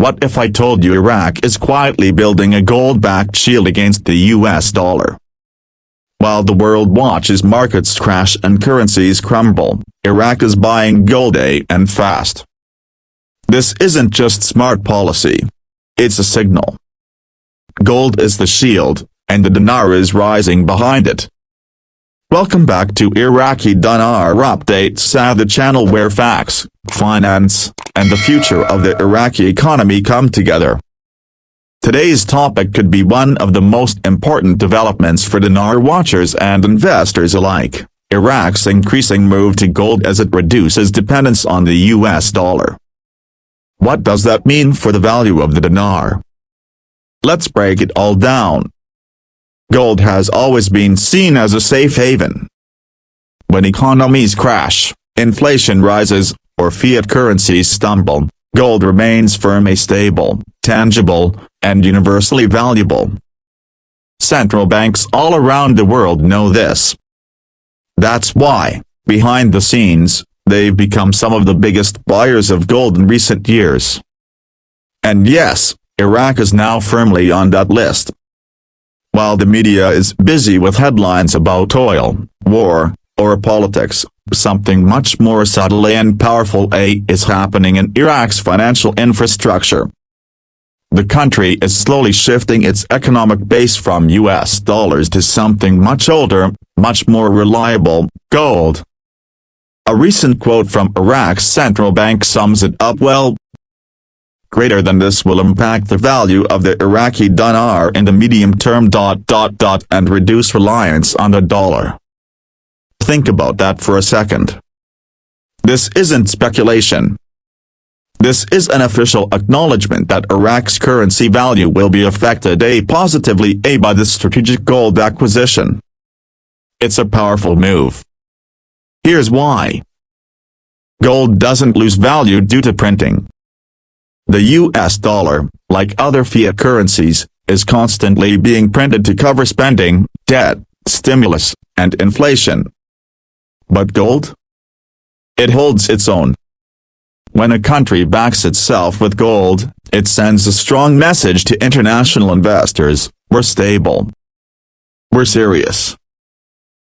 What if I told you Iraq is quietly building a gold-backed shield against the US dollar? While the world watches markets crash and currencies crumble, Iraq is buying gold and fast. This isn't just smart policy. It's a signal. Gold is the shield, and the dinar is rising behind it. Welcome back to Iraqi Dinar Updates, the channel where facts, finance, and the future of the Iraqi economy come together. Today's topic could be one of the most important developments for dinar watchers and investors alike: Iraq's increasing move to gold as it reduces dependence on the US dollar. What does that mean for the value of the dinar? Let's break it all down. Gold has always been seen as a safe haven. When economies crash, inflation rises, or fiat currencies stumble, gold remains firmly stable, tangible, and universally valuable. Central banks all around the world know this. That's why, behind the scenes, they've become some of the biggest buyers of gold in recent years. And yes, Iraq is now firmly on that list. While the media is busy with headlines about oil, war, or politics, something much more subtle and powerful is happening in Iraq's financial infrastructure. The country is slowly shifting its economic base from US dollars to something much older, much more reliable: gold. A recent quote from Iraq's central bank sums it up well. Greater than this will impact the value of the Iraqi dinar in the medium term ... and reduce reliance on the dollar. Think about that for a second. This isn't speculation. This is an official acknowledgement that Iraq's currency value will be affected positively by the strategic gold acquisition. It's a powerful move. Here's why. Gold doesn't lose value due to printing. The US dollar, like other fiat currencies, is constantly being printed to cover spending, debt, stimulus, and inflation. But gold? It holds its own. When a country backs itself with gold, it sends a strong message to international investors: we're stable. We're serious.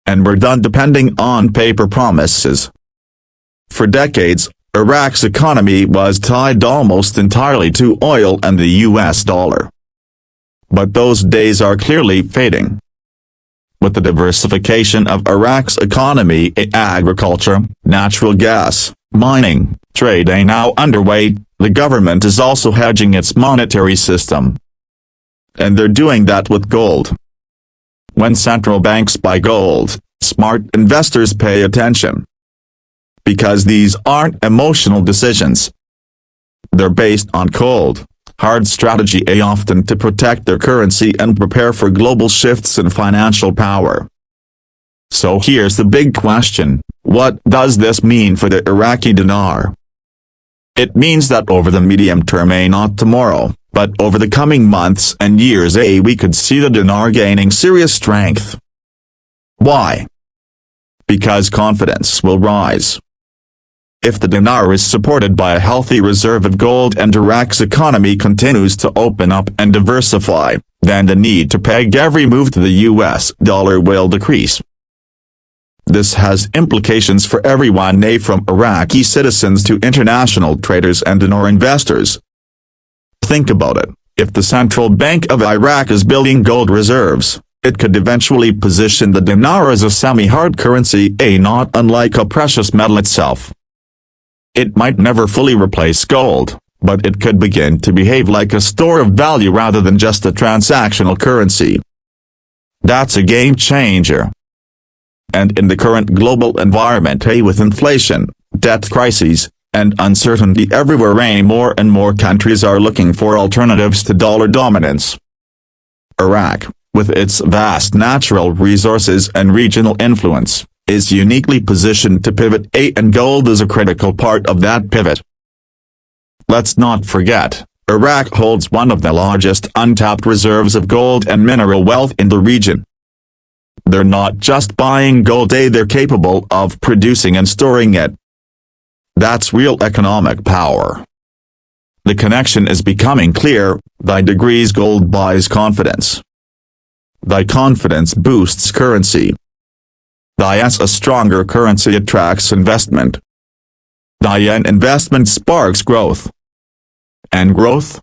And we're done depending on paper promises. For decades, Iraq's economy was tied almost entirely to oil and the US dollar. But those days are clearly fading. With the diversification of Iraq's economy, agriculture, natural gas, mining, trade are now underway, the government is also hedging its monetary system. And they're doing that with gold. When central banks buy gold, smart investors pay attention. Because these aren't emotional decisions. They're based on cold, hard strategy, often to protect their currency and prepare for global shifts in financial power. So here's the big question: what does this mean for the Iraqi dinar? It means that over the medium term, not tomorrow, but over the coming months and years, we could see the dinar gaining serious strength. Why? Because confidence will rise. If the dinar is supported by a healthy reserve of gold and Iraq's economy continues to open up and diversify, then the need to peg every move to the US dollar will decrease. This has implications for everyone, from Iraqi citizens to international traders and dinar investors. Think about it: if the Central Bank of Iraq is building gold reserves, it could eventually position the dinar as a semi-hard currency, not unlike a precious metal itself. It might never fully replace gold, but it could begin to behave like a store of value rather than just a transactional currency. That's a game changer. And in the current global environment, with inflation, debt crises, and uncertainty everywhere, more and more countries are looking for alternatives to dollar dominance. Iraq, with its vast natural resources and regional influence, is uniquely positioned to pivot, and gold is a critical part of that pivot. Let's not forget, Iraq holds one of the largest untapped reserves of gold and mineral wealth in the region. They're not just buying gold, they're capable of producing and storing it. That's real economic power. The connection is becoming clear. Thy degrees gold buys confidence. Thy confidence boosts currency. Thus a stronger currency attracts investment. Then investment sparks growth. And growth?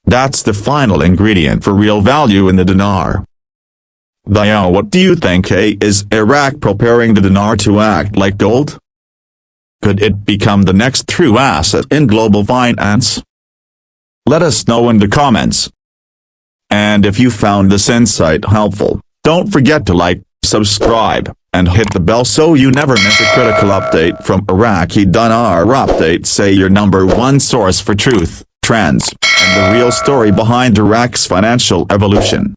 That's the final ingredient for real value in the dinar. What do you think? Is Iraq preparing the dinar to act like gold? Could it become the next true asset in global finance? Let us know in the comments. And if you found this insight helpful, don't forget to like, subscribe, and hit the bell so you never miss a critical update from Iraqi Dinar Updates. Say your #1 source for truth, trends, and the real story behind Iraq's financial evolution.